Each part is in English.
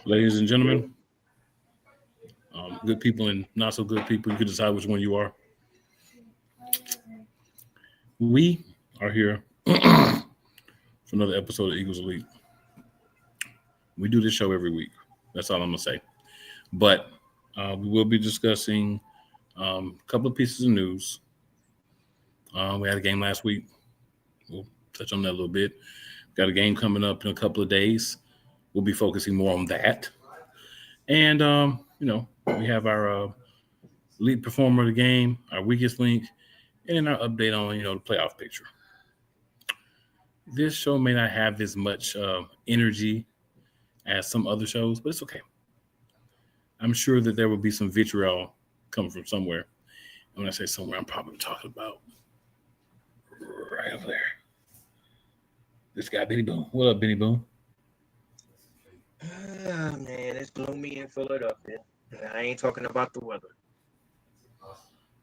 Ladies and gentlemen, good people and not so good people, you can decide which one you are. We are here for another episode of Eagles Elite. We do this show every week. That's all I'm going to say. But we will be discussing a couple of pieces of news. We had a game last week. We'll touch on that a little bit. Got a game coming up in a couple of days. We'll be focusing more on that. And, we have our lead performer of the game, our weakest link, and then our update on, the playoff picture. This show may not have as much energy as some other shows, but it's okay. I'm sure that there will be some vitriol coming from somewhere. And when I say somewhere, I'm probably talking about right over there. This guy, Benny Boone. What up, Benny Boone? Man, it's gloomy in Philadelphia. I ain't talking about the weather.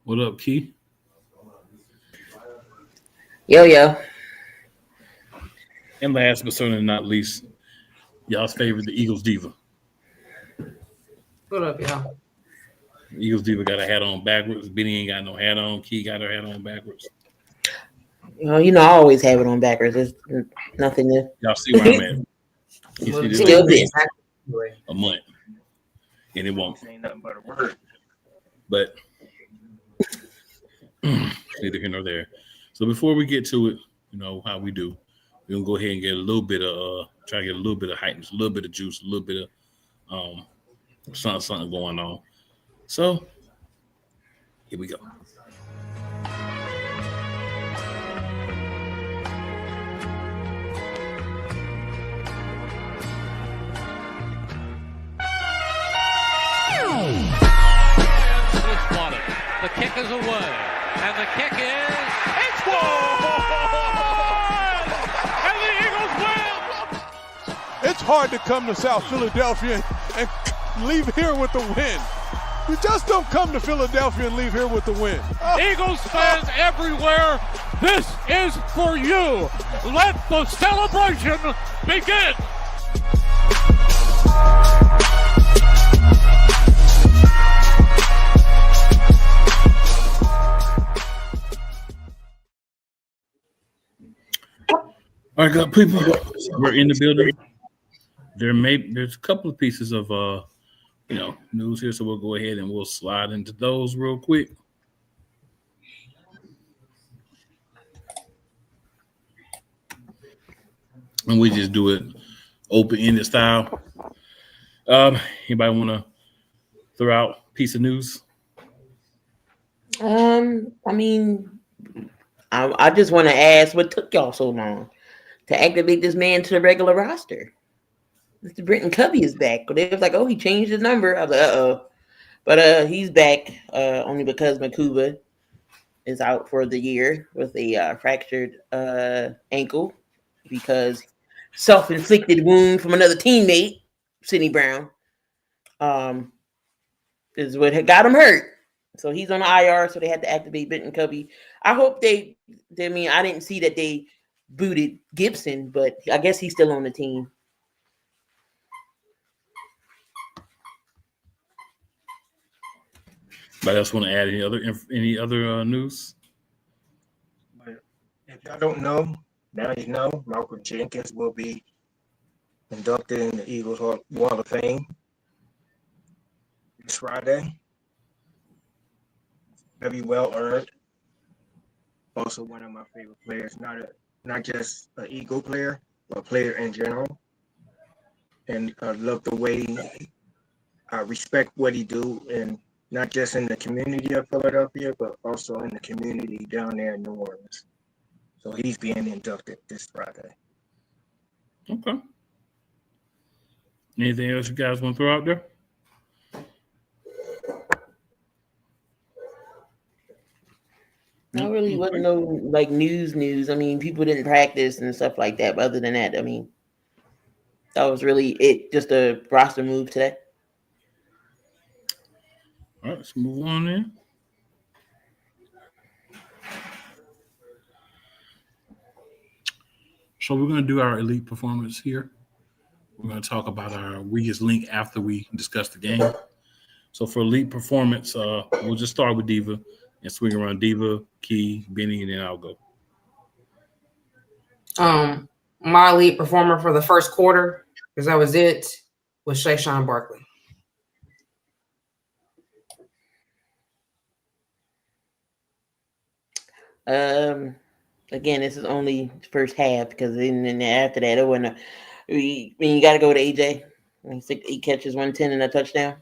What up, Key? Yo. And last but certainly not least, y'all's favorite, the Eagles Diva. What up, y'all? Eagles Diva got a hat on backwards. Benny ain't got no hat on. Key got her hat on backwards. I always have it on backwards. There's nothing new. Y'all see where I'm at. You see this Still this. a month. And it won't. Ain't nothing but a word. But neither here nor there. So before we get to it, how we do, we're gonna go ahead and get a little bit of try to get a little bit of hype, a little bit of juice, a little bit of something going on. So here we go. The kick is away, and the kick it's good! And the Eagles win! It's hard to come to South Philadelphia and leave here with the win. You just don't come to Philadelphia and leave here with the win. Eagles fans everywhere, this is for you. Let the celebration begin. All right, good people. We're in the building. There's a couple of pieces of news here, so we'll go ahead and we'll slide into those real quick. And we just do it open-ended style. Anybody want to throw out a piece of news? I just want to ask, what took y'all so long to activate this man to the regular roster? Mr. Brenton Covey is back. But it was like, he changed his number. I was like, uh-oh. But he's back only because Makuba is out for the year with a fractured ankle because self-inflicted wound from another teammate, Sidney Brown, is what had got him hurt. So he's on the IR, so they had to activate Brenton Covey. I hope I didn't see that they booted Gibson, but I guess he's still on the team. Anybody else want to add any other news? But if y'all don't know, now you know. Malcolm Jenkins will be inducted in the Eagles Wall of Fame this Friday. Very well earned. Also, one of my favorite players. Not just an Eagle player, but a player in general. And I love the way I respect what he do, and not just in the community of Philadelphia, but also in the community down there in New Orleans. So he's being inducted this Friday. Okay. Anything else you guys want to throw out there? There really wasn't no news. I mean, people didn't practice and stuff like that. But other than that, that was really it. Just a roster move today. All right, let's move on then. So we're going to do our elite performance here. we're going to talk about our weakest link after we discuss the game. So for elite performance, we'll just start with Diva and swing around Diva, Key, Benny, and then I'll go. My elite performer for the first quarter, because that was it, was Shayshawn Barkley. Again, this is only first half because then after that, it wasn't. You got to go to AJ. He's 8 catches, 110, and a touchdown.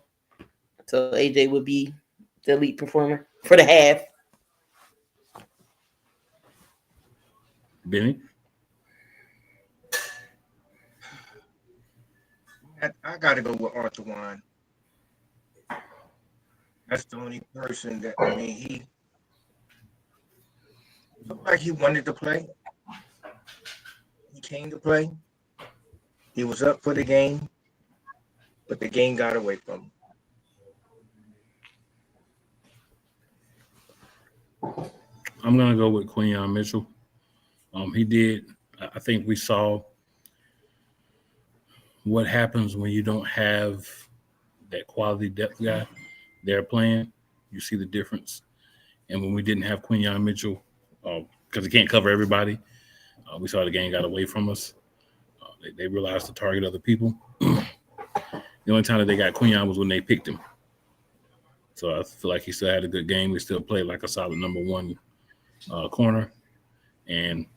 So AJ would be the elite performer for the half. Benny? I got to go with Arthur Wine. That's the only person that, he looked like he wanted to play. He came to play. He was up for the game, but the game got away from him. I'm going to go with Quinyon Mitchell. He did. I think we saw what happens when you don't have that quality depth guy there playing. You see the difference. And when we didn't have Quinyon Mitchell, because he can't cover everybody, we saw the game got away from us. They realized to target other people. The only time that they got Quinyon was when they picked him. So I feel like he still had a good game. He still played like a solid number one corner. And,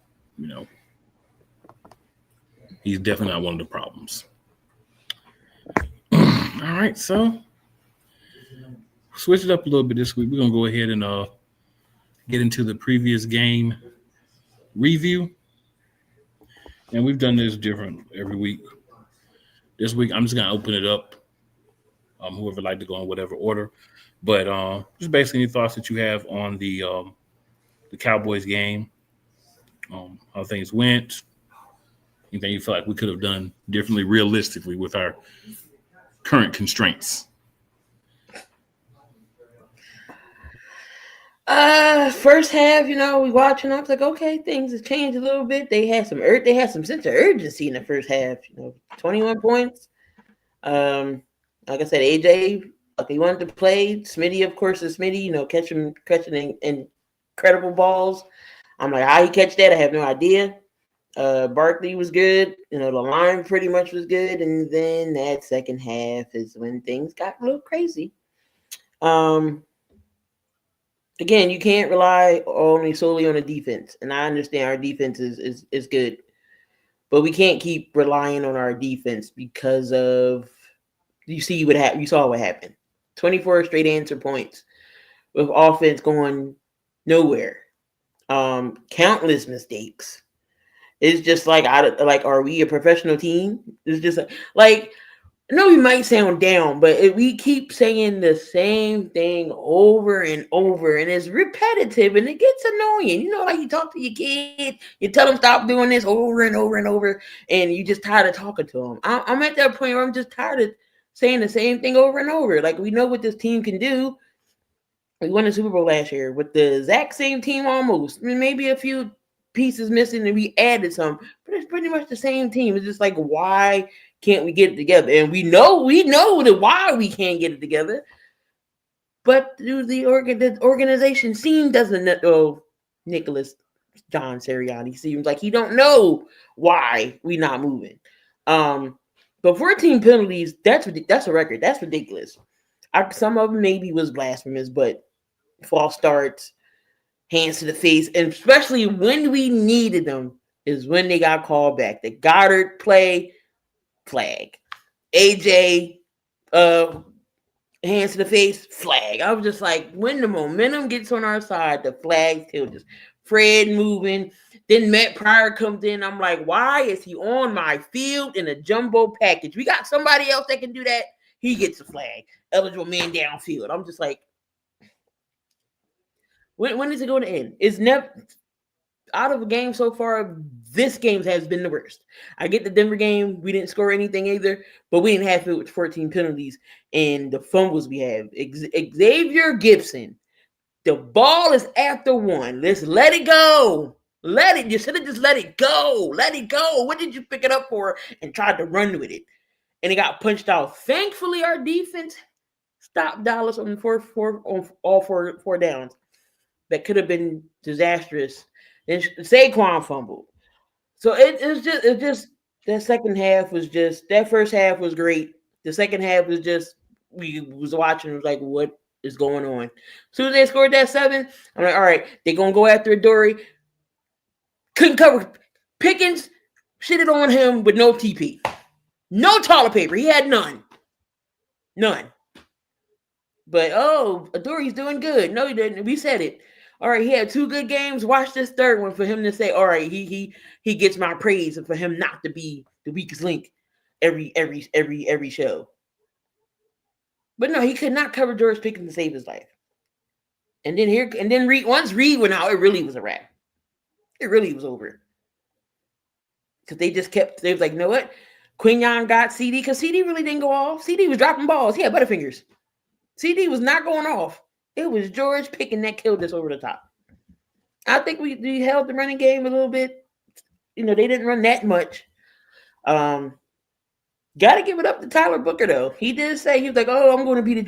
he's definitely not one of the problems. All right, so switch it up a little bit this week. We're going to go ahead and get into the previous game review. And we've done this different every week. This week, I'm just going to open it up. Whoever would like to go in whatever order. But just basically any thoughts that you have on the Cowboys game, how things went, anything you feel like we could have done differently realistically with our current constraints. First half, we watching. I was like, okay, things have changed a little bit. They had some sense of urgency in the first half. 21 points. Like I said, AJ, he wanted to play. Smitty, of course, is Smitty. Catching incredible balls. I'm like, how he catch that? I have no idea. Barkley was good. The line pretty much was good, and then that second half is when things got a little crazy. Again, you can't rely only solely on the defense. And I understand our defense is good. But we can't keep relying on our defense because of you saw what happened. 24 straight answer points with offense going nowhere. Countless mistakes. It's just are we a professional team? It's just like I know we might sound down, but if we keep saying the same thing over and over, and it's repetitive, and it gets annoying. Like you talk to your kid, you tell them stop doing this over and over and over, and you just tired of talking to them. I'm at that point where I'm just tired of saying the same thing over and over. Like, we know what this team can do. We won the Super Bowl last year with the exact same team almost. Maybe a few pieces missing, and we added some, but it's pretty much the same team. It's just like, why can't we get it together? And we know why we can't get it together. But the organization doesn't know. Nicholas John Sirianni seems like he don't know why we not moving. But 14 penalties, that's a record. That's ridiculous. Some of them maybe was blasphemous, but false starts, hands to the face, and especially when we needed them is when they got called back. The Goddard play, flag. AJ, hands to the face, flag. I was just like, when the momentum gets on our side, the flag still just Fred moving. Then Matt Pryor comes in. I'm like, why is he on my field in a jumbo package? We got somebody else that can do that. He gets a flag. Eligible man downfield. I'm just like, when is it going to end? It's never out of a game so far. This game has been the worst. I get the Denver game. We didn't score anything either, but we didn't have it with 14 penalties and the fumbles we have. Xavier Gibson, the ball is after one. Let's let it go. You should have just let it go. Let it go. What did you pick it up for? And tried to run with it. And it got punched out. Thankfully, our defense stopped Dallas on all four downs. That could have been disastrous. And Saquon fumbled. So it just that second half was just, that first half was great. The second half was just, we was watching, it was like, what is going on? As soon as they scored that 7, I'm like, all right, they're going to go after Dory. Couldn't cover. Pickens shitted on him with no TP. No toilet paper. He had none. None. But, Dory's doing good. No, he didn't. We said it. All right, he had 2 good games. Watch this third one for him to say, all right, he gets my praise, and for him not to be the weakest link every show. But no, he could not cover George Pickens to save his life. And then once Reed went out, it really was a wrap. It really was over. Because they was like, you know what? Quinyon got CD, because CD really didn't go off. CD was dropping balls. He had butterfingers. CD was not going off. It was George Pickens that killed us over the top. I think we held the running game a little bit. You know, they didn't run that much. Got to give it up to Tyler Booker, though. He did say, he was like, I'm going to be the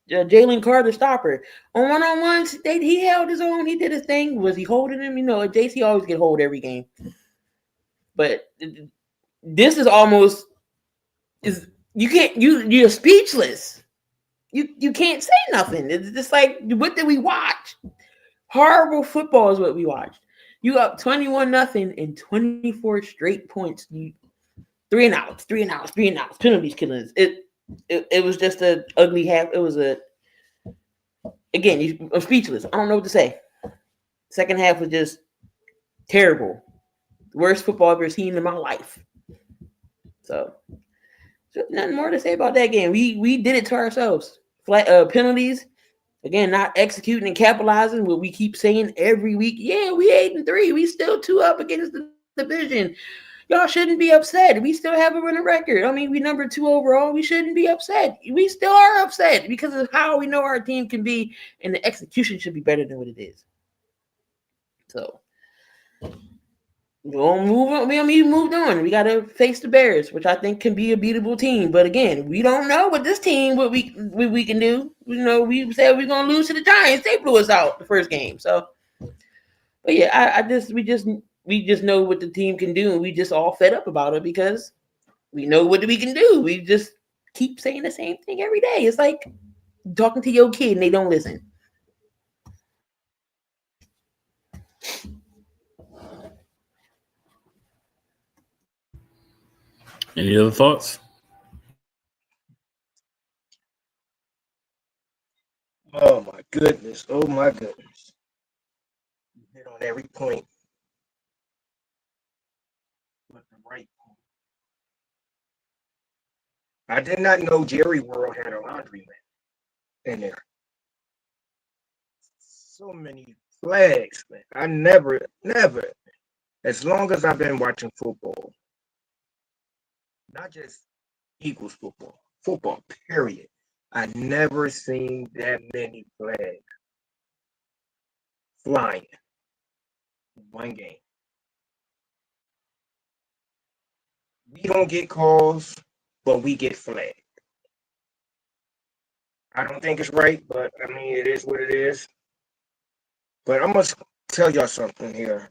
Jalen Carter stopper. On one-on-ones, he held his own. He did his thing. Was he holding him? You know, JC always get hold every game. But this is almost, you're speechless. You can't say nothing. It's just like, what did we watch? Horrible football is what we watched. You up 21-0 in 24 straight points. 3 and outs, penalties killing us. It was just an ugly half. It was I'm speechless. I don't know what to say. Second half was just terrible. Worst football I've ever seen in my life. So nothing more to say about that game. We did it to ourselves. Flat penalties. Again, not executing and capitalizing what we keep saying every week. Yeah, we 8-3. We still 2 up against the division. Y'all shouldn't be upset. We still have a winning record. I mean, we number 2 overall. We shouldn't be upset. We still are upset because of how we know our team can be, and the execution should be better than what it is. So we'll move on. We moved on. We got to face the Bears, which I think can be a beatable team. But again, we don't know what this team what we can do. You know, we said we're gonna lose to the Giants. They blew us out the first game. So, but yeah, we just know what the team can do, and we just all fed up about it because we know what we can do. We just keep saying the same thing every day. It's like talking to your kid and they don't listen. Any other thoughts? Oh my goodness. You hit on every point. With the right point. I did not know Jerry World had a laundry man in there. So many flags, man. I never, as long as I've been watching football, not just Eagles football, period. I never seen that many flags flying in one game. We don't get calls, but we get flagged. I don't think it's right, but I mean, it is what it is. But I'm going to tell y'all something here.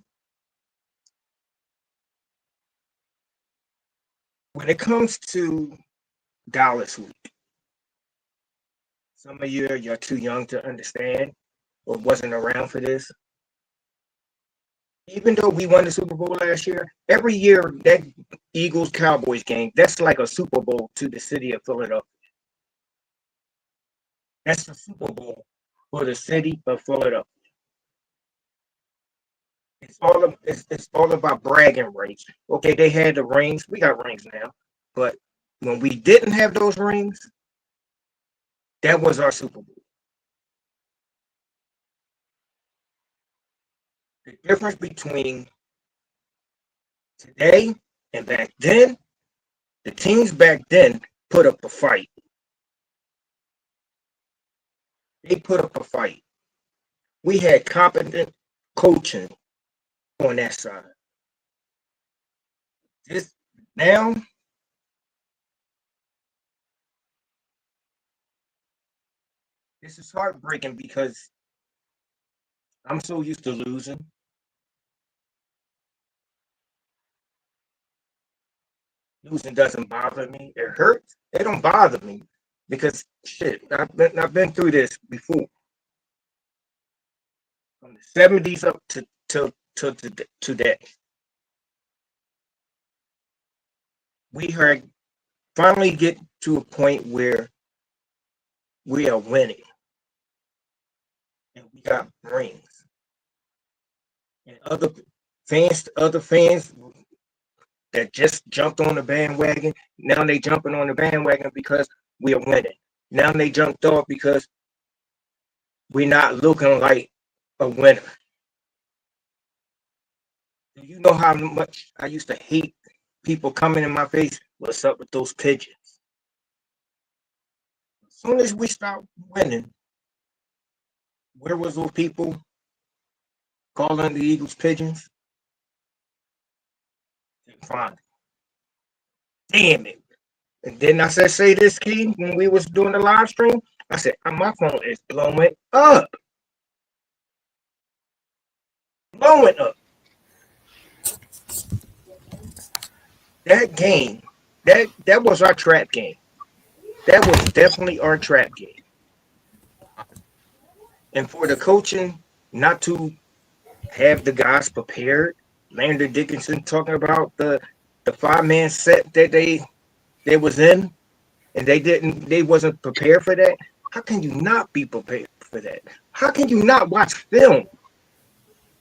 When it comes to Dallas week, some of you're too young to understand or wasn't around for this. Even though we won the Super Bowl last year, every year that Eagles-Cowboys game, that's like a Super Bowl to the city of Philadelphia. That's the Super Bowl for the city of Philadelphia. It's all about bragging rights. Okay, they had the rings. We got rings now. But when we didn't have those rings, that was our Super Bowl. The difference between today and back then, the teams back then put up a fight. They put up a fight. We had competent coaching on that side. This now, this is heartbreaking because I'm so used to losing. Losing doesn't bother me. It hurts. It don't bother me because shit, I've been through this before. From the 70s up to today. We heard finally get to a point where we are winning. And we got rings. And other fans that just jumped on the bandwagon, now they jumping on the bandwagon because we are winning. Now they jumped off because we're not looking like a winner. Do you know how much I used to hate people coming in my face? What's up with those pigeons? As soon as we start winning, where was those people calling the Eagles pigeons? They find it. Damn it. And then I said, say this, Key, when we was doing the live stream, I said, my phone is blowing up. Blowing up. That game, that was our trap game. That was definitely our trap game. And for the coaching not to have the guys prepared, Landon Dickinson talking about the 5-man set that they was in, and they wasn't prepared for that. How can you not be prepared for that? How can you not watch film?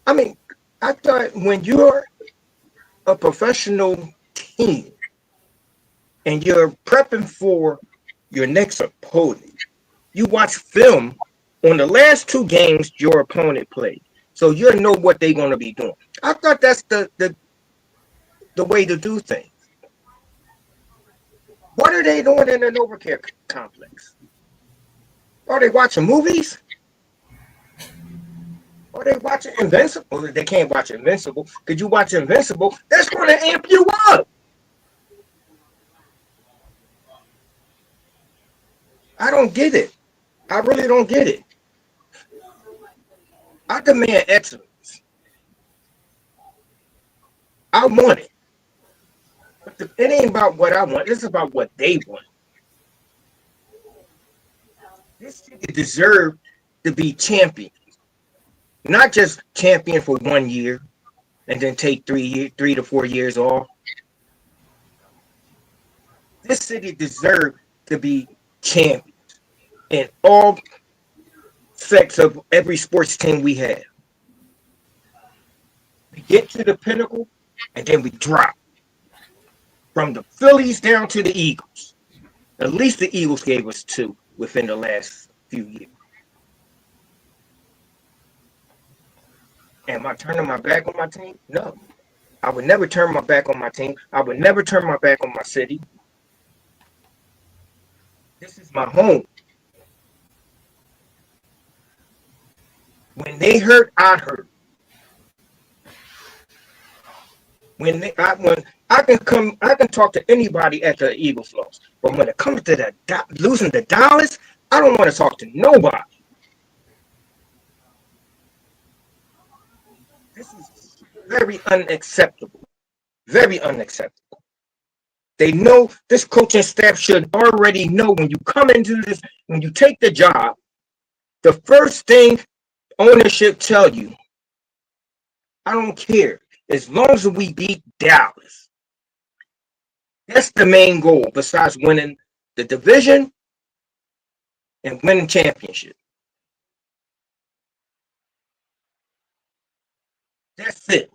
I mean, I thought when you're a professional team and you're prepping for your next opponent, you watch film on the last 2 games your opponent played, so you know what they're going to be doing. I thought that's the way to do things. What are they doing in an overcare complex? Are they watching movies? Are they watching Invincible? They can't watch Invincible. Could you watch Invincible? That's going to amp you up. I don't get it. I really don't get it. I demand excellence. I want it. But it ain't about what I want. It's about what they want. This city deserved to be champion. Not just champion for 1 year and then take 3 to 4 years off. This city deserved to be champions in all sects of every sports team we have. We get to the pinnacle and then we drop. From the Phillies down to the Eagles. At least the Eagles gave us 2 within the last few years. Am I turning my back on my team? No. I would never turn my back on my team. I would never turn my back on my city. This is my home. When they hurt, I hurt. When I can talk to anybody at the Eagles loss, but when it comes to losing the Dallas, I don't want to talk to nobody. This is very unacceptable. Very unacceptable. They know, this coaching staff should already know when you come into this, when you take the job, the first thing ownership tell you, I don't care. As long as we beat Dallas. That's the main goal besides winning the division and winning championship. That's it.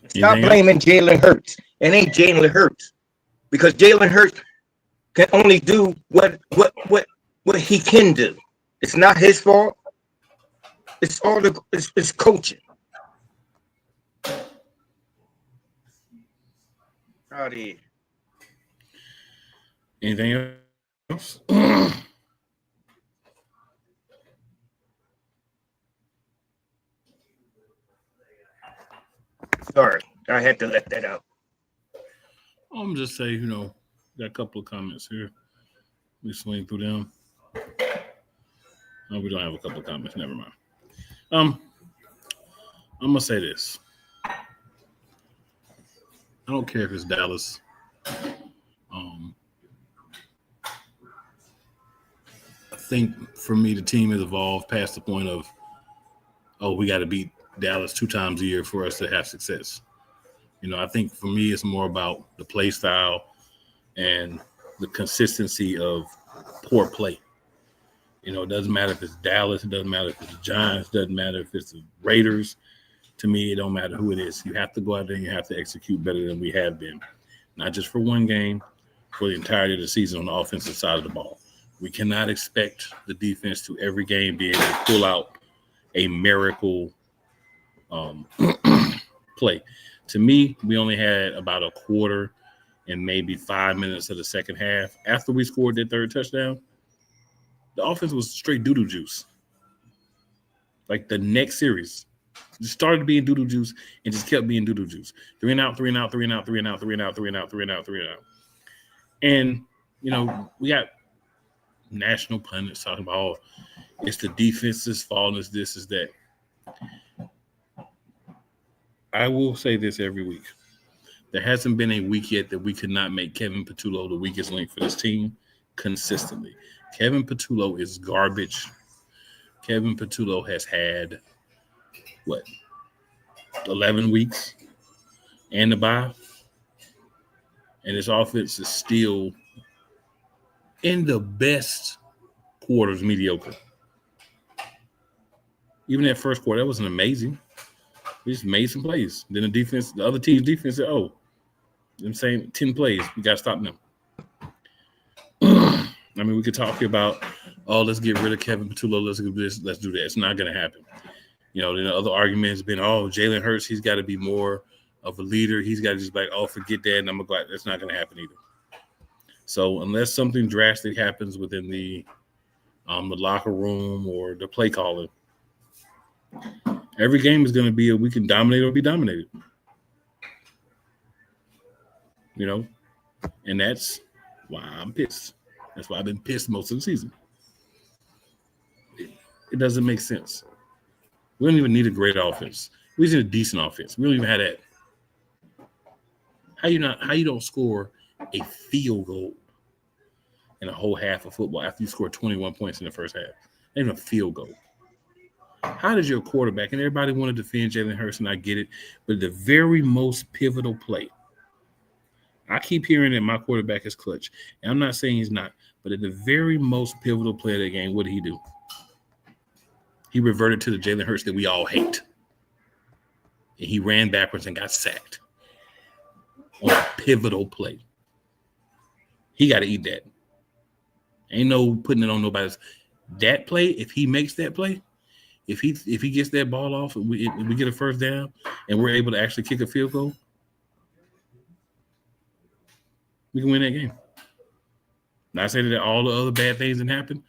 Stop blaming Jalen Hurts. It ain't Jalen Hurts. Because Jalen Hurts can only do what he can do. It's not his fault. It's all it's coaching. Out here. Anything else? Sorry, I had to let that out. I'm just saying, got a couple of comments here. We swing through them. No, we don't have a couple of comments. Never mind. I'm gonna say this. I don't care if it's Dallas. I think for me, the team has evolved past the point of, we got to beat Dallas 2 times a year for us to have success. I think for me, it's more about the play style and the consistency of poor play. It doesn't matter if it's Dallas. It doesn't matter if it's the Giants. It doesn't matter if it's the Raiders. To me, it don't matter who it is. You have to go out there and you have to execute better than we have been. Not just for one game, for the entirety of the season on the offensive side of the ball. We cannot expect the defense to every game be able to pull out a miracle play. To me, we only had about a quarter and maybe 5 minutes of the second half. After we scored that third touchdown, the offense was straight doodle juice. Like the next series, it started being doodle juice and just kept being doodle juice. 3 and out, 3 and out, 3 and out, 3 and out, 3 and out, 3 and out, 3 and out, 3 and out. And, we got national pundits talking about, it's the defense's fault, it's this, is that. I will say this every week. There hasn't been a week yet that we could not make Kevin Patullo the weakest link for this team consistently. Kevin Patullo is garbage. Kevin Patullo has had, 11 weeks and a bye? And his offense is still in the best quarters mediocre. Even that first quarter, that wasn't amazing. We just made some plays. Then the other team's defense said, I'm saying 10 plays. We got to stop them. We could talk about, let's get rid of Kevin Patullo. Let's do this. Let's do that. It's not going to happen. The other argument has been, Jalen Hurts, he's got to be more of a leader. He's got to just forget that, and I'm going to go out. That's not going to happen either. So unless something drastic happens within the locker room or the play calling, every game is going to be we can dominate or be dominated. And that's why I'm pissed. That's why I've been pissed most of the season. It doesn't make sense. We don't even need a great offense. We just need a decent offense. We don't even have that. How you don't score a field goal in a whole half of football after you score 21 points in the first half? Not even a field goal. How did your quarterback, and everybody want to defend Jalen Hurts, and I get it, but the very most pivotal play, I keep hearing that my quarterback is clutch, and I'm not saying he's not, but at the very most pivotal play of the game, what did he do? He reverted to the Jalen Hurts that we all hate, and he ran backwards and got sacked on a pivotal play. He got to eat that. Ain't no putting it on nobody's. That play, if he makes that play, if he gets that ball off and we get a first down and we're able to actually kick a field goal, we can win that game. Not saying that all the other bad things didn't happen,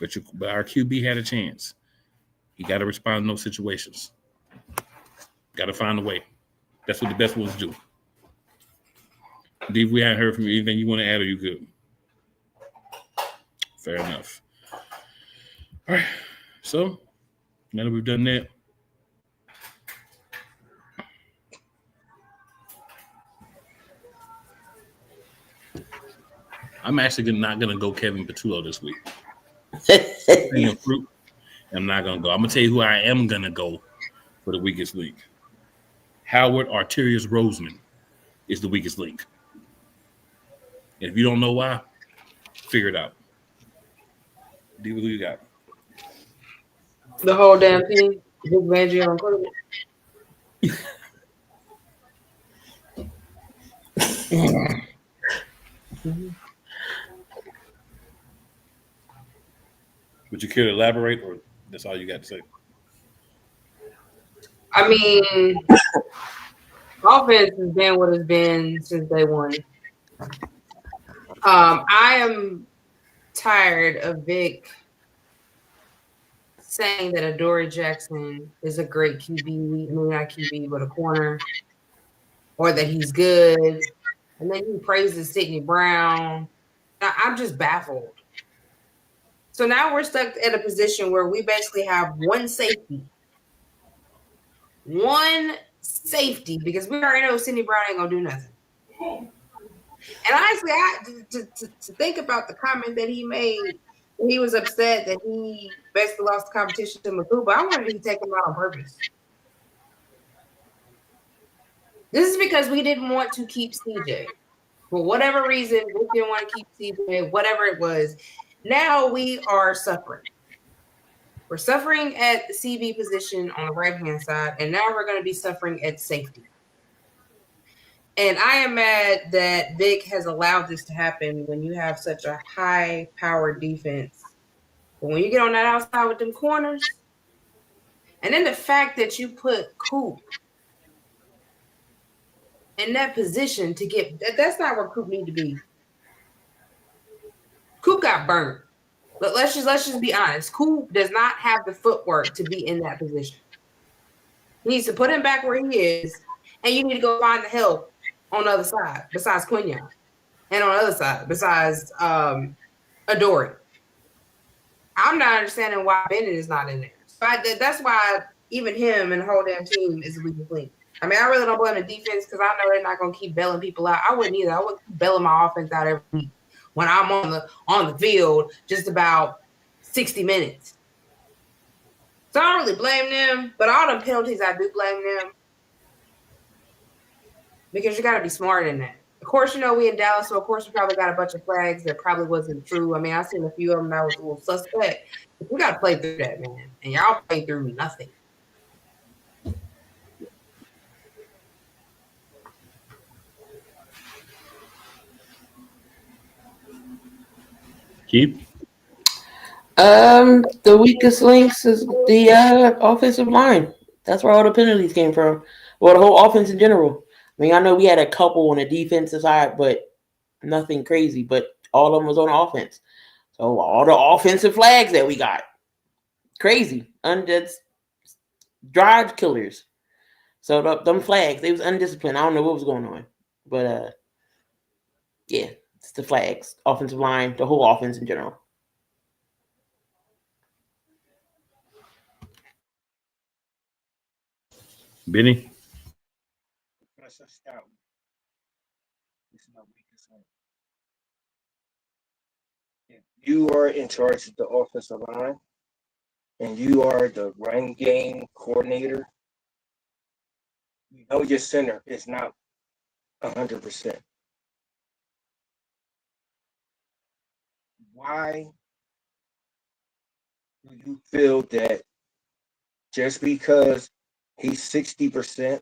but our QB had a chance. You got to respond in those situations. Got to find a way. That's what the best ones do. Dave, we haven't heard from you. Anything you want to add, or you good? Fair enough. All right. So, now that we've done that, I'm actually not going to go Kevin Patullo this week. I'm not going to go. I'm going to tell you who I am going to go for the weakest link. Howard Arterius Roseman is the weakest link. And if you don't know why, figure it out. Who you got? The whole damn team. Big Mangy on quarterback. Would you care to elaborate, or that's all you got to say? I mean, offense has been what it's been since day one. I am tired of Vic saying that Adoree Jackson is a great QB. I mean, not QB, but a corner, or that he's good. And then he praises Sidney Brown. I'm just baffled. So now we're stuck at a position where we basically have one safety. Because we already know Sidney Brown ain't going to do nothing. And honestly, to think about the comment that he made, he was upset that he basically lost the competition to Makuba. I wanted to take him out on purpose. This is because we didn't want to keep CJ. For whatever reason, we didn't want to keep CJ, whatever it was. Now we are suffering. We're suffering at the CB position on the right-hand side, and now we're going to be suffering at safety. And I am mad that Vic has allowed this to happen when you have such a high-powered defense. But when you get on that outside with them corners, and then the fact that you put Coop in that position to get – that's not where Coop need to be. Coop got burnt. But let's just be honest. Coop does not have the footwork to be in that position. He needs to put him back where he is, and you need to go find the help on the other side besides Quinyon, and on the other side besides Adoree. I'm not understanding why Bennett is not in there. So that's why even him and the whole damn team is a weakest link. I mean, I really don't blame the defense because I know they're not going to keep bailing people out. I wouldn't either. I wouldn't keep bailing my offense out every week when I'm on the field just about 60 minutes. So I don't really blame them, but all the penalties I do blame them because you got to be smarter than that. Of course, you know, we in Dallas, so of course we probably got a bunch of flags that probably wasn't true. I mean, I seen a few of them that was a little suspect. But we got to play through that, man. And y'all play through nothing. Keep. The weakest links is the offensive line. That's where all the penalties came from. Well, the whole offense in general. I mean, I know we had a couple on the defensive side, but nothing crazy. But all of them was on offense. So all the offensive flags that we got, crazy, that's drive killers. So them flags, they was undisciplined. I don't know what was going on, but yeah, it's the flags, offensive line, the whole offense in general. Benny? If you are in charge of the offensive line and you are the run game coordinator, you know your center is not 100%. Why do you feel that just because he's 60%,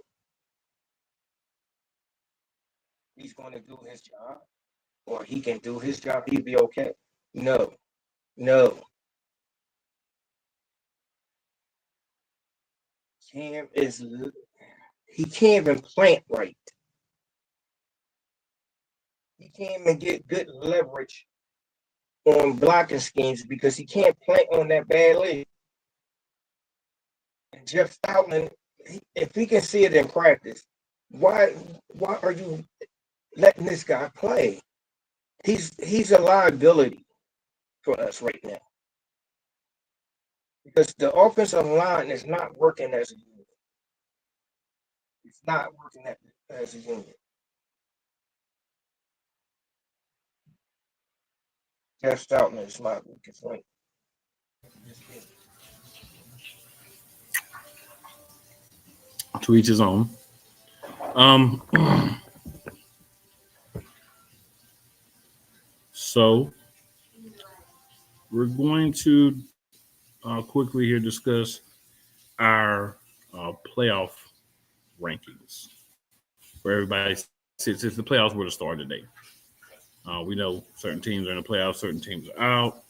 he's going to do his job, or he can do his job, he'd be okay? No. Cam he can't even plant right. He can't even get good leverage on blocking schemes because he can't plant on that bad leg. And Jeff Stoutland, if he can see it in practice, why are you letting this guy play? He's a liability for us right now. Because the offensive line is not working as a unit. It's not working as a unit. Jeff Stoutland is my weakest link. To each his own. So we're going to quickly here discuss our playoff rankings for everybody. Since the playoffs were to start today, we know certain teams are in the playoffs, certain teams are out.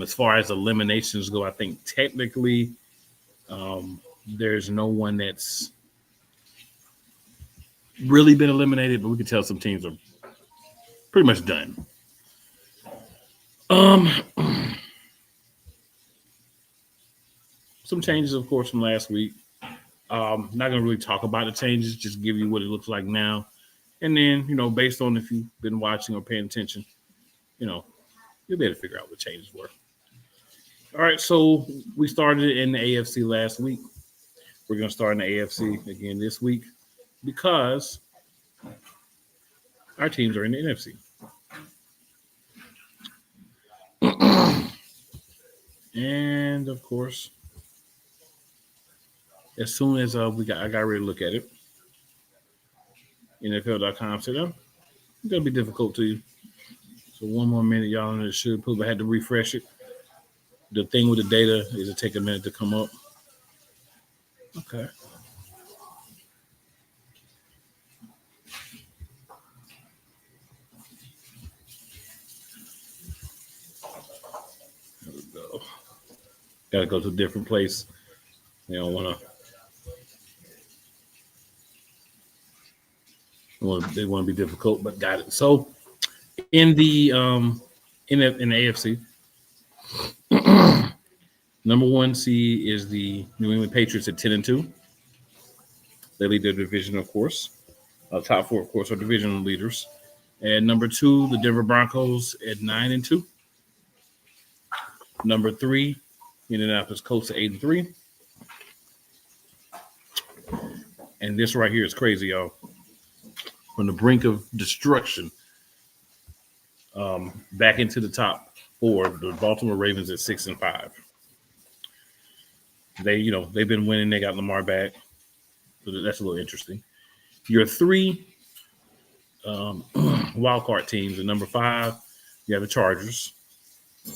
As far as eliminations go, I think technically there's no one that's really been eliminated, but we can tell some teams are pretty much done. Some changes, of course, from last week. Not gonna really talk about the changes, just give you what it looks like now. And then, based on if you've been watching or paying attention, you'll be able to figure out what changes were. All right, so we started in the AFC last week. We're going to start in the AFC again this week because our teams are in the NFC. And, of course, as soon as I got ready to look at it, NFL.com said, it's going to be difficult to you. So one more minute, y'all, and it should prove I had to refresh it. The thing with the data is it take a minute to come up. Okay. There we go. Got to go to a different place. They don't want to. They want to be difficult, but got it. So in the AFC. Number 1 seed is the New England Patriots at 10-2. They lead their division, of course. Top 4, of course, are division leaders. And number 2, the Denver Broncos at 9-2. Number 3, Indianapolis Colts at 8-3. And this right here is crazy, y'all. From the brink of destruction, back into the top 4, the Baltimore Ravens at 6-5. They've been winning. They got Lamar back. So that's a little interesting. Your 3 wild card teams. At number 5, you have the Chargers.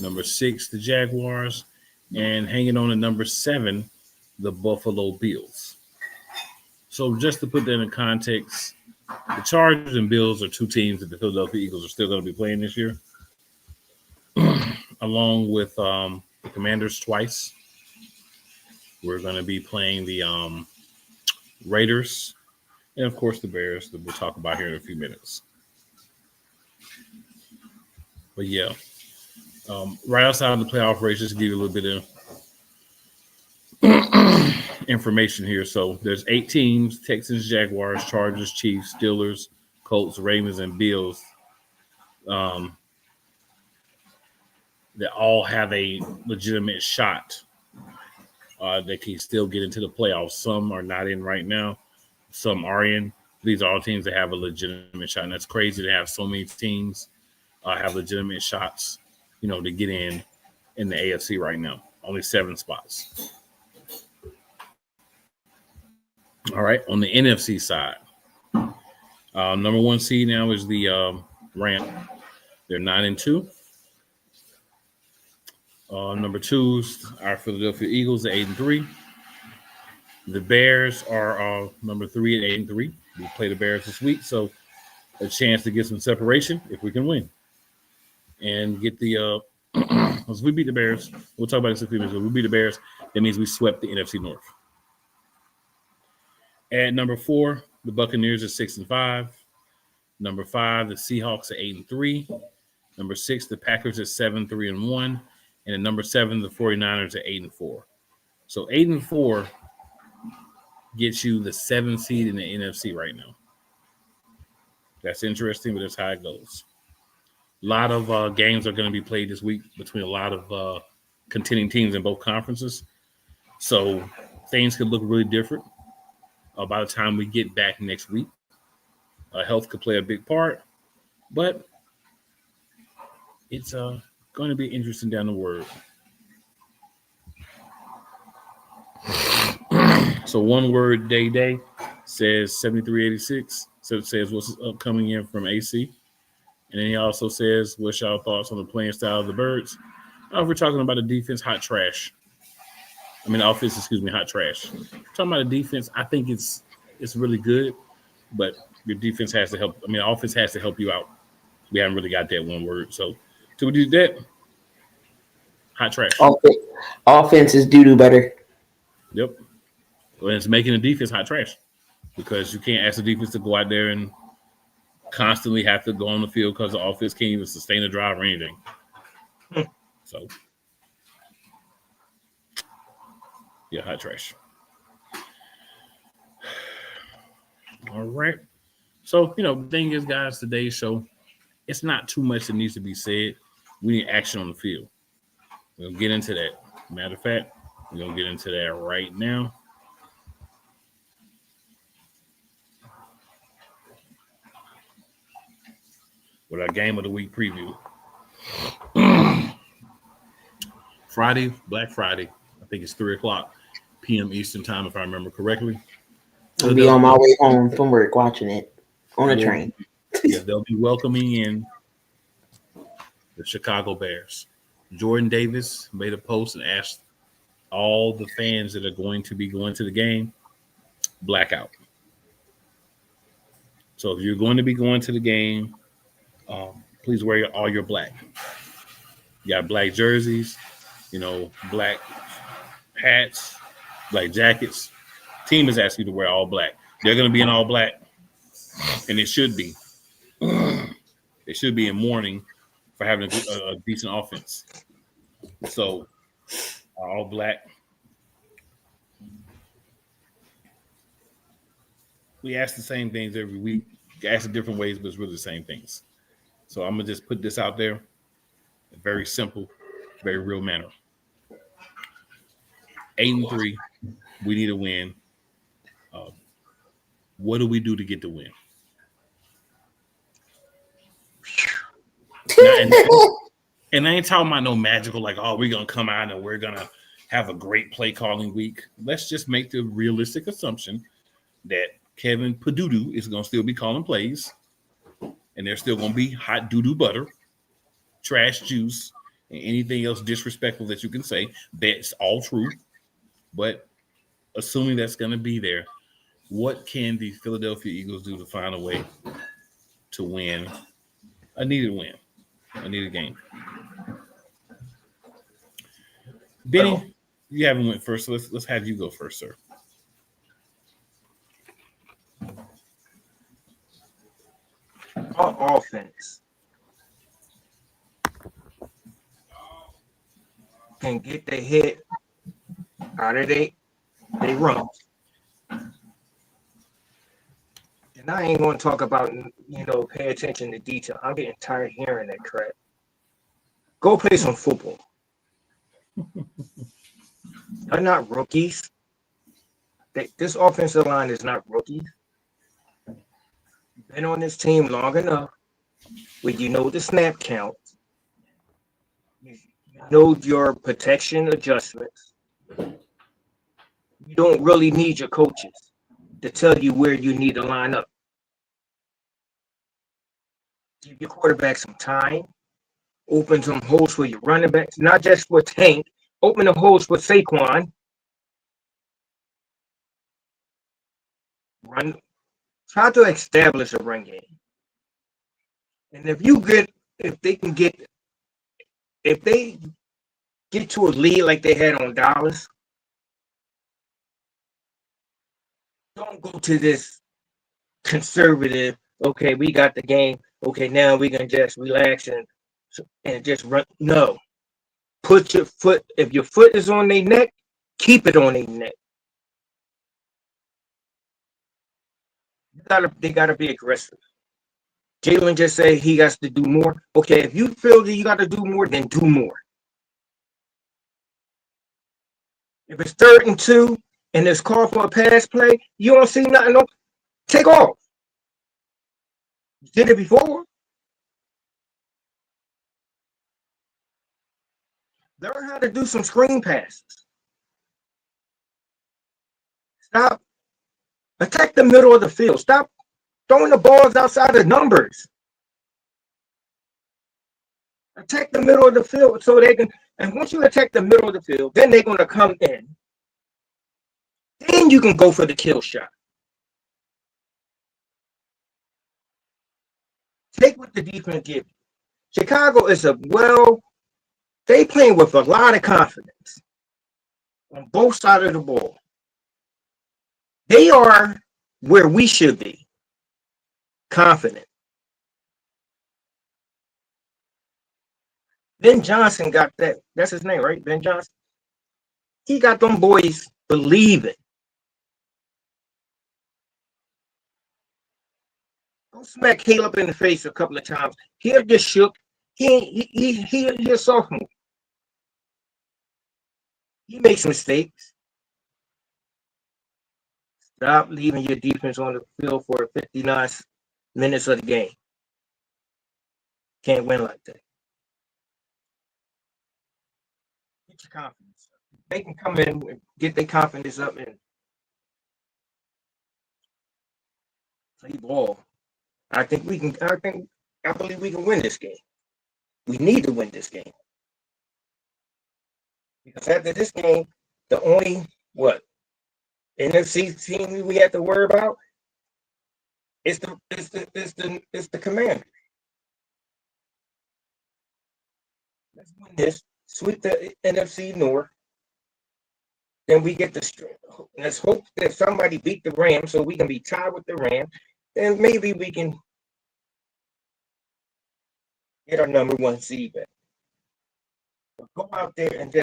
Number 6, the Jaguars. And hanging on at number 7, the Buffalo Bills. So just to put that in context, the Chargers and Bills are 2 teams that the Philadelphia Eagles are still going to be playing this year, along with the Commanders twice. We're going to be playing the Raiders and, of course, the Bears that we'll talk about here in a few minutes. But, yeah, right outside of the playoff race, just to give you a little bit of information here. So there's 8 teams: Texans, Jaguars, Chargers, Chiefs, Steelers, Colts, Ravens, and Bills that all have a legitimate shot. They can still get into the playoffs. Some are not in right now. Some are in. These are all teams that have a legitimate shot. And that's crazy to have so many teams have legitimate shots, to get in the AFC right now. Only 7 spots. All right. On the NFC side, number 1 seed now is the Rams. They're 9-2. Number 2's our Philadelphia Eagles at 8-3. The Bears are number 3 at 8-3. We play the Bears this week, so a chance to get some separation if we can win and get the. Once we beat the Bears, we'll talk about this in a few minutes. If we beat the Bears, that means we swept the NFC North. At number 4, the Buccaneers are 6-5. Number 5, the Seahawks are 8-3. Number 6, the Packers are 7-3-1. And at number 7, the 49ers are 8-4. So 8-4 gets you the 7th seed in the NFC right now. That's interesting, but that's how it goes. A lot of games are going to be played this week between a lot of contending teams in both conferences. So things could look really different by the time we get back next week. Health could play a big part, but it's going to be interesting down the road. So one word day says 7386. So it says what's coming in from AC. And then he also says, what's y'all thoughts on the playing style of the Birds? If we're talking about the defense, hot trash. Offense, hot trash. Talking about the defense, I think it's really good, but your defense has to help. Offense has to help you out. We haven't really got that one word. So till we do that, hot trash. Offense is doo-doo better. Yep. Well, it's making the defense hot trash because you can't ask the defense to go out there and constantly have to go on the field because the offense can't even sustain a drive or anything. So, yeah, hot trash. All right. So, the thing is, guys, today's show, it's not too much that needs to be said. We need action on the field. We'll get into that. Matter of fact, we're going to get into that right now. With our game of the week preview. Friday, Black Friday. I think it's 3:00 p.m. Eastern time, if I remember correctly. I'll be on my way home from work watching it on a train. Yeah, they'll be welcoming in the Chicago Bears. Jordan Davis made a post and asked all the fans that are going to be going to the game, blackout. So if you're going to be going to the game, please wear all your black. You got black jerseys, black hats, black jackets. Team is asking you to wear all black. They're going to be in all black, and it should be. They should be in mourning for having a decent offense. So, all black. We ask the same things every week. We ask it different ways, but it's really the same things. So I'm going to just put this out there. Very simple, very real manner. 8-3, we need a win. What do we do to get the win? And I ain't talking about no magical, like, we're going to come out and we're going to have a great play calling week. Let's just make the realistic assumption that Kevin Padudu is going to still be calling plays, and there's still going to be hot doo-doo butter, trash juice, and anything else disrespectful that you can say. That's all true. But assuming that's going to be there, what can the Philadelphia Eagles do to find a way to win a needed win, a needed game? Benny, you haven't went first, so let's have you go first, sir. Our offense can get their head out of they run. And I ain't going to talk about, pay attention to detail. I'm getting tired of hearing that crap. Go play some football. They're not rookies. This offensive line is not rookies. Been on this team long enough where you know the snap count, you know your protection adjustments. You don't really need your coaches to tell you where you need to line up. Give your quarterback some time. Open some holes for your running backs, not just for Tank. Open the holes for Saquon. Try to establish a run game. And if they get to a lead like they had on Dallas, don't go to this conservative, okay, we got the game. Okay, now we can just relax and just run. No. Put your foot, if your foot is on their neck, keep it on their neck. They gotta be aggressive. Jalen just said he has to do more. Okay, if you feel that you got to do more, then do more. If it's 3rd and 2 and it's called for a pass play, you don't see nothing. Take off. You did it before. Learn how to do some screen passes. Stop. Attack the middle of the field. Stop throwing the balls outside of numbers. Attack the middle of the field so they can, and once you attack the middle of the field, then they're going to come in. Then you can go for the kill shot. Take what the defense gives you. Chicago is they playing with a lot of confidence on both sides of the ball. They are where we should be. Confident. Ben Johnson got that. That's his name, right? Ben Johnson. He got them boys believing. Don't smack Caleb in the face a couple of times. He'll just shook. He a sophomore. He makes mistakes. Stop leaving your defense on the field for 59 minutes of the game. Can't win like that. Get your confidence up. They can come in and get their confidence up and play ball. I believe we can win this game. We need to win this game. Because after this game, the only NFC team we have to worry about is the Commanders. Let's win this. Sweep the NFC North. Then we get let's hope that somebody beat the Rams so we can be tied with the Rams. Then maybe we can get our number 1 seed back. But go out there and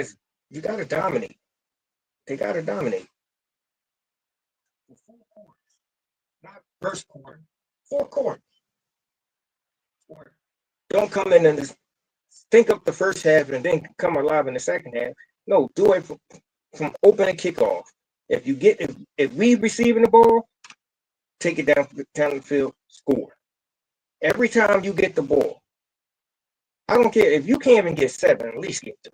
you got to dominate. They got to dominate. For 4 quarters. Not first quarter. 4 quarters. Don't come in and just think up the first half and then come alive in the second half. No, do it from opening kickoff. If we receiving the ball, take it down the field, score. Every time you get the ball, I don't care if you can't even get 7, at least get 3.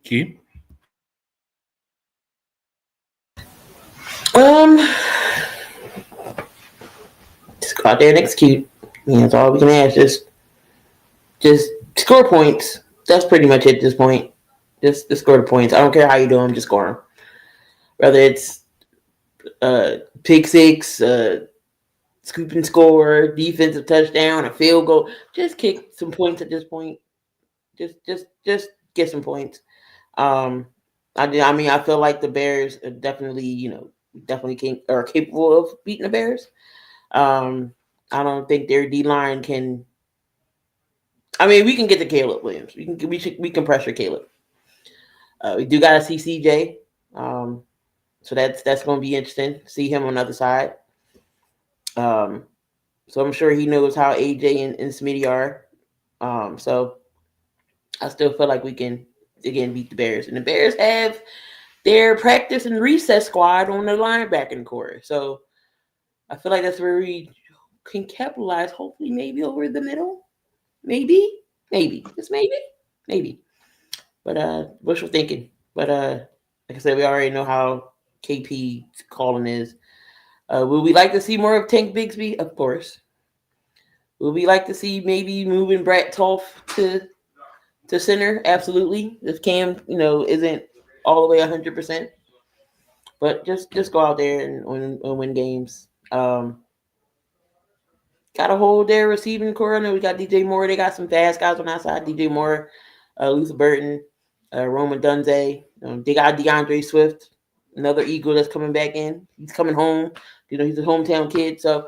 Key. Just go out there and execute. That's all we can ask. Just score points. That's pretty much it at this point. Just score the points. I don't care how you do them. Just score them. Whether it's pick 6, scoop and score, defensive touchdown, a field goal. Just kick some points at this point. Just get some points. I feel like the Bears are definitely are capable of beating the Bears. I don't think their D-line can. We can get to Caleb Williams. We can pressure Caleb. We do got to see CJ. So that's going to be interesting. See him on the other side. So I'm sure he knows how AJ and Smitty are. So I still feel like we can again beat the Bears, and the Bears have their practice and recess squad on the linebacking core. So I feel like that's where we can capitalize. Hopefully, maybe over the middle. Maybe. Just maybe. But wishful thinking. But like I said, we already know how KP's calling is. Would we like to see more of Tank Bigsby? Of course. Would we like to see maybe moving Brett Toth to center? Absolutely. If Cam, isn't all the way 100%. But just go out there and win games. Got to hold their receiving core. I know we got DJ Moore. They got some fast guys on that side. DJ Moore, Luther Burton, Roman Dunze. They got DeAndre Swift, another Eagle that's coming back in. He's coming home. He's a hometown kid. So I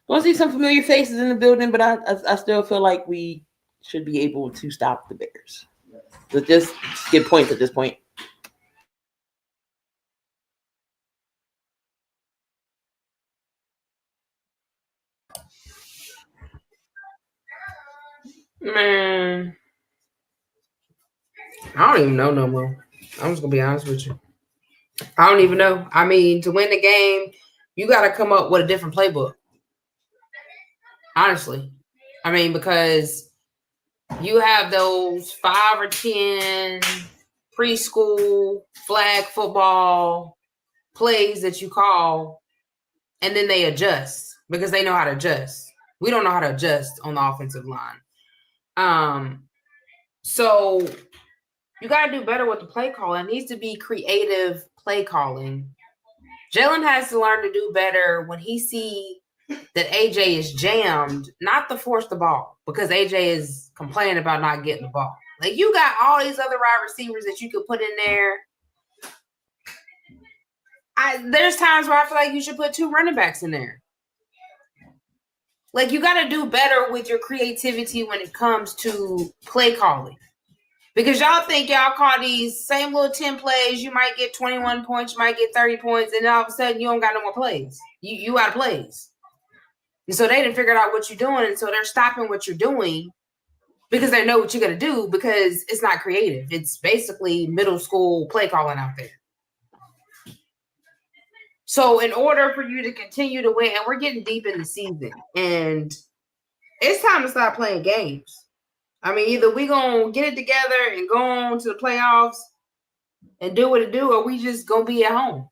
want to see some familiar faces in the building, but I still feel like we should be able to stop the Bears. So just get points at this point. Man, I don't even know no more. I'm just gonna be honest with you. I don't even know. To win the game, you got to come up with a different playbook. Honestly, because you have those 5 or 10 preschool flag football plays that you call, and then they adjust because they know how to adjust. We don't know how to adjust on the offensive line. So you got to do better with the play calling. It needs to be creative play calling. Jalen has to learn to do better when he see that AJ is jammed, not to force the ball, because AJ is complaining about not getting the ball. Like, you got all these other wide receivers that you could put in there. There's times where I feel like you should put 2 running backs in there. Like, you got to do better with your creativity when it comes to play calling. Because y'all think y'all call these same little 10 plays, you might get 21 points, you might get 30 points, and all of a sudden you don't got no more plays. You out of plays. And so they didn't figure out what you're doing, and so they're stopping what you're doing because they know what you're going to do because it's not creative. It's basically middle school play calling out there. So in order for you to continue to win, and we're getting deep in the season, and it's time to stop playing games. I mean, either we going to get it together and go on to the playoffs and do what it do, or we just going to be at home.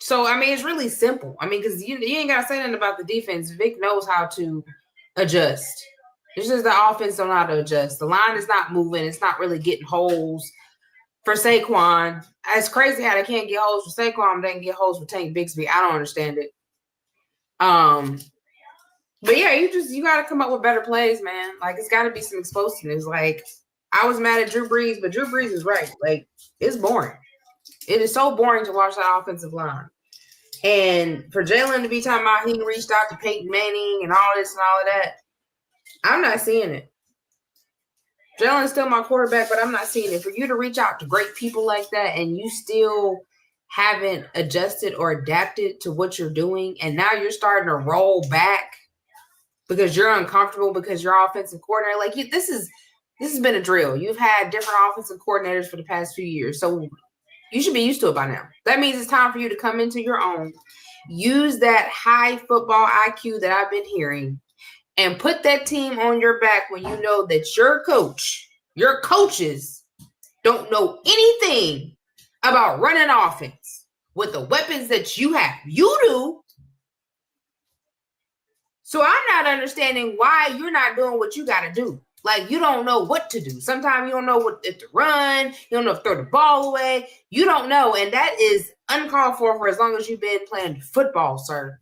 So, I mean, it's really simple. I mean, because you ain't got to say nothing about the defense. Vic knows how to adjust. It's just the offense don't know how to adjust. The line is not moving. It's not really getting holes for Saquon. It's crazy how they can't get holes for Saquon, but they can get holes for Tank Bigsby. I don't understand it. But yeah, you got to come up with better plays, man. Like, it's got to be some explosiveness. Like, I was mad at Drew Brees, but Drew Brees is right. Like, it's boring. It is so boring to watch that offensive line. And for Jalen to be talking about he reached out to Peyton Manning and all this and all of that, I'm not seeing it. Jalen's still my quarterback, but I'm not seeing it. For you to reach out to great people like that and you still haven't adjusted or adapted to what you're doing, and now you're starting to roll back because you're uncomfortable because you're offensive coordinator. Like, this has been a drill. You've had different offensive coordinators for the past few years, so you should be used to it by now. That means it's time for you to come into your own, use that high football IQ that I've been hearing, and put that team on your back when you know that your coaches don't know anything about running offense with the weapons that you have. You do. So I'm not understanding why you're not doing what you got to do. Like, you don't know what to do. Sometimes you don't know if to run. You don't know if to throw the ball away. You don't know. And that is uncalled for as long as you've been playing football, sir.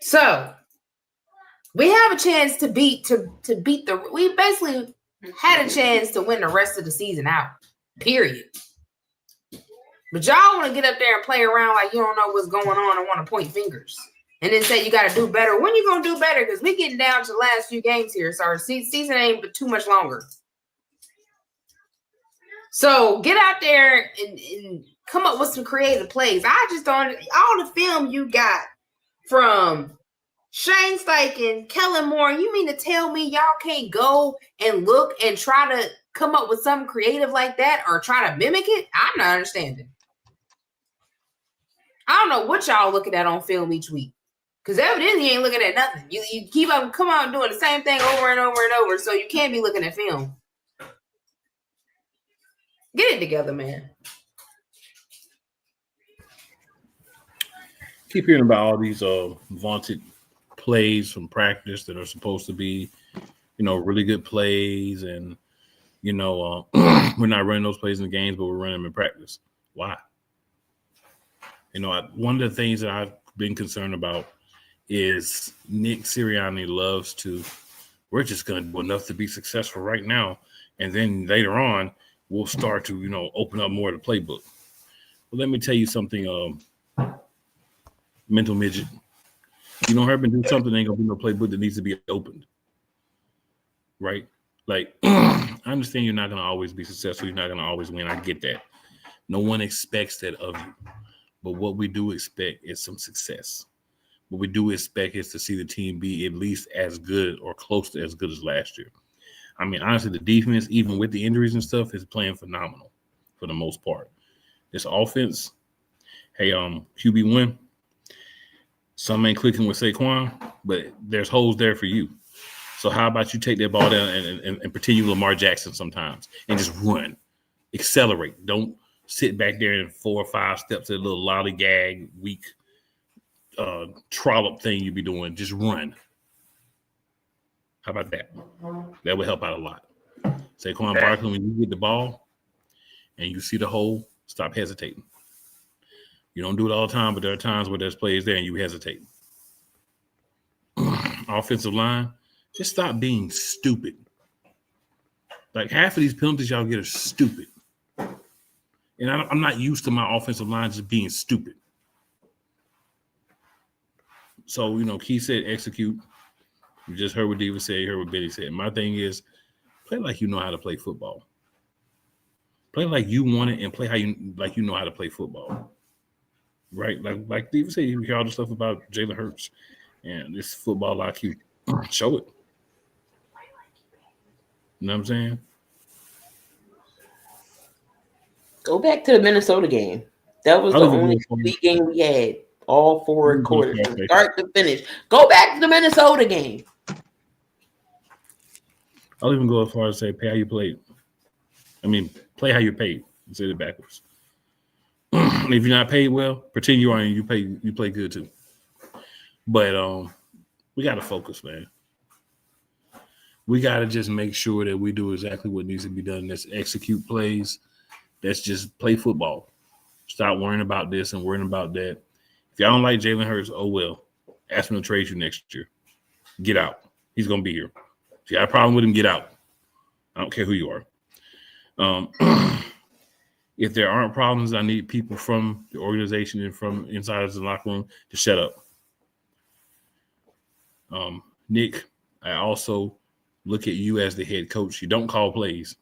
So we have a chance to beat we basically had a chance to win the rest of the season out, period. But y'all want to get up there and play around like you don't know what's going on and want to point fingers and then say you got to do better. When you going to do better? Because we getting down to the last few games here. So our season ain't but too much longer. So get out there and come up with some creative plays. I just don't, all the film you got from Shane Steichen, Kellen Moore, you mean to tell me y'all can't go and look and try to come up with something creative like that or try to mimic it? I'm not understanding. I don't know what y'all looking at on film each week. Because evidently you ain't looking at nothing. You keep on come out doing the same thing over and over and over, so you can't be looking at film. Get it together, man. Keep hearing about all these vaunted plays from practice that are supposed to be, really good plays, and we're not running those plays in the games, but we're running them in practice. Why? One of the things that I've been concerned about is Nick Sirianni loves to, we're just going to do enough to be successful right now, and then later on we'll start to open up more of the playbook. Well, let me tell you something, mental midget. You don't hurry and do something, ain't gonna be no playbook that needs to be opened, right? Like, I understand you're not gonna always be successful. You're not gonna always win. I get that. No one expects that of you. But what we do expect is some success. What we do expect is to see the team be at least as good or close to as good as last year. I mean, honestly, the defense, even with the injuries and stuff, is playing phenomenal for the most part. This offense, hey, QB1, some ain't clicking with Saquon, but there's holes there for you. So how about you take that ball down and pretend you Lamar Jackson sometimes and just run, accelerate. Don't sit back there in 4 or 5 steps, a little lollygag, weak trollop thing you be doing. Just run. How about that? That would help out a lot. Saquon Barkley, when you get the ball and you see the hole, stop hesitating. You don't do it all the time, but there are times where there's plays there and you hesitate. Offensive line, just stop being stupid. Like, half of these penalties y'all get are stupid. And I'm not used to my offensive line just being stupid. So, Keith said execute. You just heard what Diva said, you heard what Betty said. My thing is play like you know how to play football. Play like you want it and play like you know how to play football. Right? Like Diva said, you hear all the stuff about Jalen Hurts and this football IQ. Show it. You know what I'm saying? Go back to the Minnesota game. That was the only complete game we had. All 4 quarters, from start to finish. Go back to the Minnesota game. I'll even go as far as say pay how you played. I mean, play how you're paid. Say it backwards. If you're not paid well, pretend you are and you play good too. But we gotta focus, man. We gotta just make sure that we do exactly what needs to be done. That's execute plays. That's just play football. Stop worrying about this and worrying about that. If y'all don't like Jalen Hurts, oh well. Ask him to trade you next year. Get out. He's gonna be here. If you got a problem with him, get out. I don't care who you are. If there aren't problems, I need people from the organization and from inside of the locker room to shut up. Nick, I also look at you as the head coach. You don't call plays.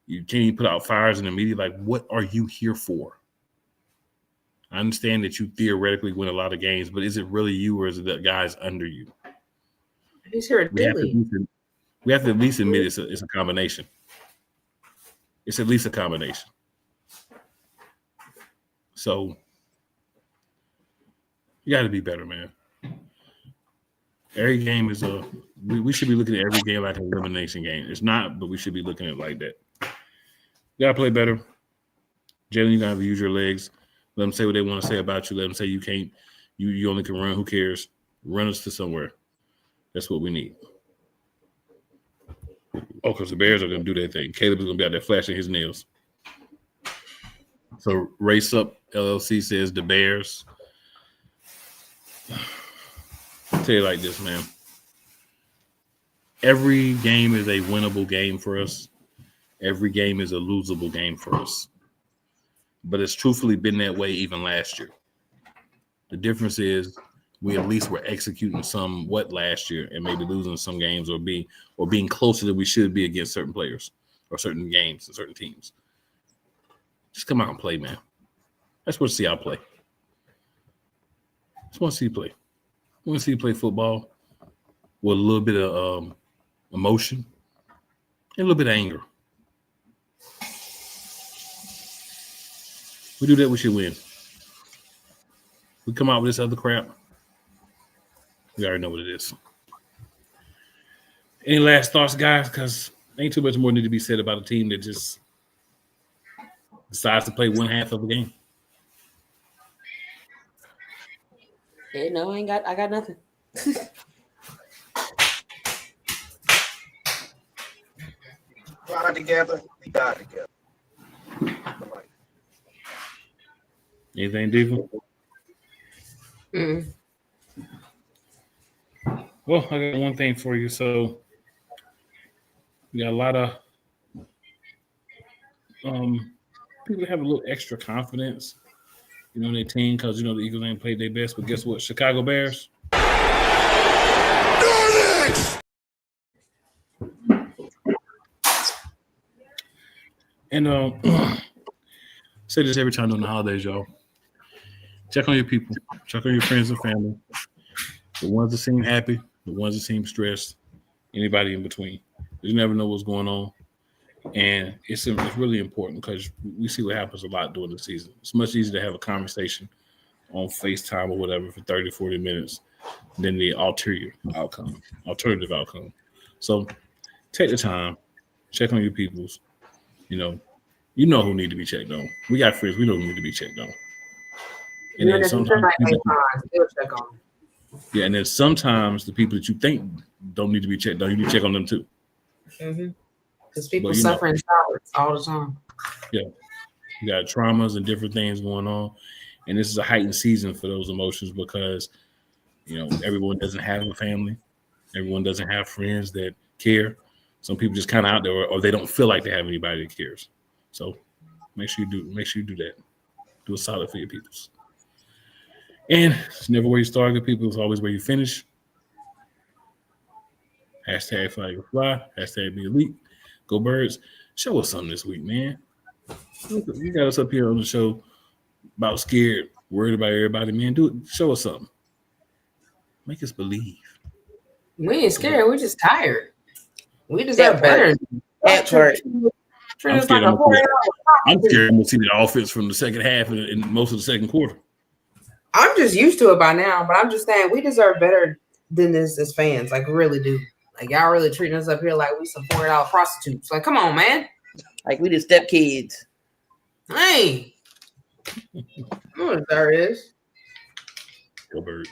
You can't even put out fires in the media. Like, what are you here for? I understand that you theoretically win a lot of games, but is it really you or is it the guys under you? He's here at Philly. We have to at least admit it's a combination. It's at least a combination. So you got to be better, man. Every game is we should be looking at every game like an elimination game. It's not, but we should be looking at it like that. You got to play better. Jalen, you got to use your legs. Let them say what they want to say about you. Let them say you can't. You only can run. Who cares? Run us to somewhere. That's what we need. Oh, because the Bears are going to do their thing. Caleb is going to be out there flashing his nails. So Race Up LLC says the Bears. I'll tell you like this, man. Every game is a winnable game for us. Every game is a losable game for us. But it's truthfully been that way even last year. The difference is we at least were executing somewhat last year and maybe losing some games or being closer than we should be against certain players or certain games and certain teams. Just come out and play, man. I just want to see y'all play. Just want to see you play. I want to see you play football with a little bit of emotion and a little bit of anger. We do that, we should win. We come out with this other crap. We already know what it is. Any last thoughts, guys? Because ain't too much more need to be said about a team that just decides to play one half of a game. Yeah, no, I got nothing. Fly together, we die together. Anything, Diva? Mm-hmm. Well, I got one thing for you. So we got a lot of people have a little extra confidence, in their team because, the Eagles ain't played their best. But guess what? Chicago Bears. And say this every time during the holidays, y'all. Check on your people. Check on your friends and family. The ones that seem happy, the ones that seem stressed, anybody in between. You never know what's going on. And it's really important because we see what happens a lot during the season. It's much easier to have a conversation on FaceTime or whatever for 30, 40 minutes than the alternative outcome. So take the time, check on your peoples. You know who need to be checked on. We got friends, we know who need to be checked on. And then sometimes and then sometimes the people that you think don't need to be checked on, you need to check on them too. Because people suffer in silence all the time. Yeah. You got traumas and different things going on. And this is a heightened season for those emotions because, everyone doesn't have a family. Everyone doesn't have friends that care. Some people just kind of out there or they don't feel like they have anybody that cares. So make sure you do that. Do a solid for your peoples. And it's never where you start, good people. It's always where you finish. Hashtag fly your fly. Hashtag be elite. Go Birds. Show us something this week, man. You got us up here on the show about scared, worried about everybody, man. Do it. Show us something. Make us believe. We ain't scared. We're just tired. We deserve better. That part. I'm scared I'm gonna see the offense from the second half and most of the second quarter. I'm just used to it by now, but I'm just saying we deserve better than this as fans. Like, we really do. Like, y'all really treating us up here like we some $400 prostitutes. Like, come on, man. Like we the stepkids. Hey. What there is. Go Birds.